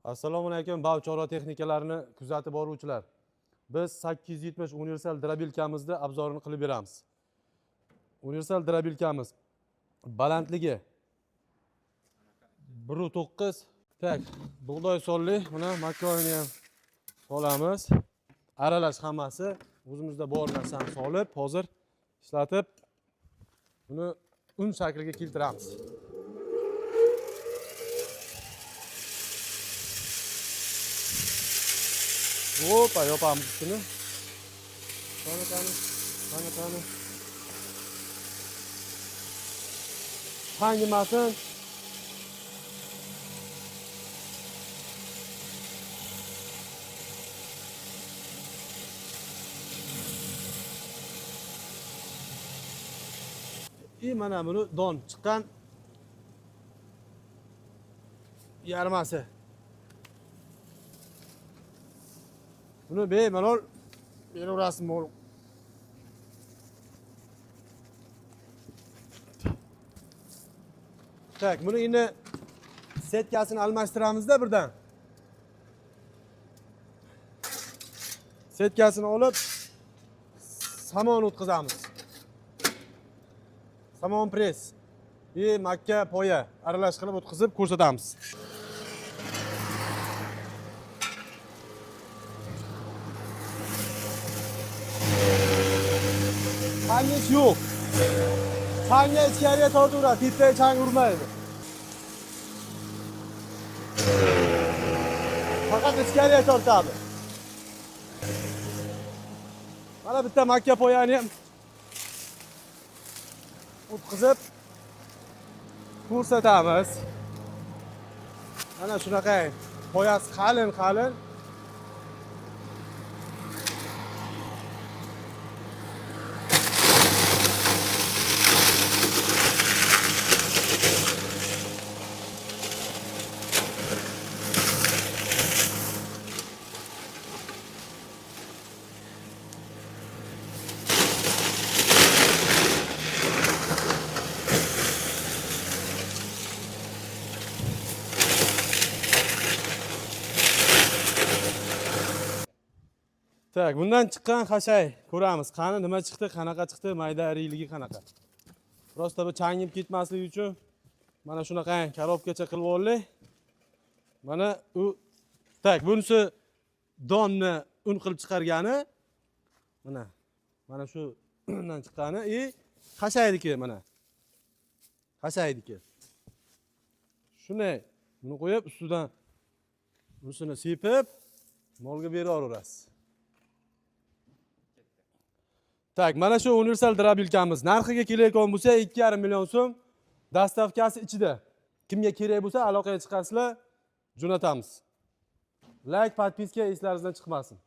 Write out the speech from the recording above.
Assalomu alaykum, bav chorva texnikalarini kuzatib boruvchilar. Biz 870 universal drabilkamizda obzorini qilib beramiz. Universal drabilkamiz balandligi 1.9. Tak, bug'doy solli, mana makaroni ham solamiz. Aralash hammasi o'zimizda bor narsani solib, hozir ishlatib buni un shakliga keltiramiz. Hoppa, yopamiz üstünü. Tane. Tangimasın. İyi mana bunu don chiqqan yarmasi. Buni bemalol beraverasizmi o'g'lim. Tak, buni endi setkasini almashtiramizda birdan. Setkasini olib somon o'tkazamiz. Somon press. Makka poya aralash qilib o'tkazib ko'rsatamiz. Changiz yo'q. Changni ichkariga tortaveradi, tepdan chang urmaydi. Faqat ichkariga tortadi. Mana bitta makka poyani ham o'tkazib ko'rsatamiz. Mana shunaqa poyasi qalin. Tak, bundan chiqqan xashay ko'ramiz. Qani nima chiqdi, qanaqa chiqdi, mayda iriyligi qanaqa. Prosta bu changib ketmasligi uchun mana shunaqa korobkacha qilib oldik. Mana u tak, bunisi donni un qilib chiqargani. Mana shu undan chiqqani, xashaydiki mana. Xashaydiki. Shuni buni qo'yib ustidan bunisini sepib molga beraverasiz. Tak, mana shu universal drabilkamiz narxiga kelayotgan bo'lsa 2,5 million so'm, dastavkasi ichida. Kimga kerak bo'lsa aloqaga chiqasizlar, jo'natamiz. Like, podpiska eslaringizdan chiqmasin.